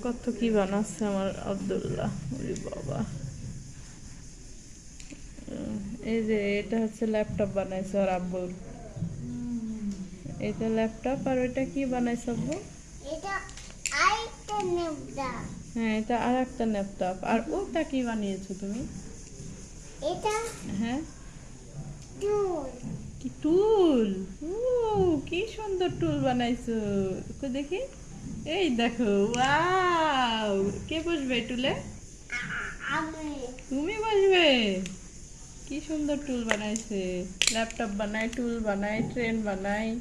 কত কি বানাচ্ছে আমার আব্দুল্লাহ, ওরে বাবা। এই যে এটা হচ্ছে ল্যাপটপ বানাইছে ওর আব্বুর। এটা ল্যাপটপ, আর ওইটা কি বানাইছে আব্বু? এটা আরেকটা নেবদা। হ্যাঁ, এটা আর একটা ল্যাপটপ। আর ওটা কি বানিয়েছো তুমি? এটা হ্যাঁ, টুল। কি টুল? ও, কি সুন্দর টুল বানাইছো। কই দেখি। এই দেখো, ওয়াও। কে বসবে এই টুলে? আমি তুমি বসবে? কি সুন্দর টুল বানাইছে। ল্যাপটপ বানায়, টুল বানায়, ট্রেন বানায়।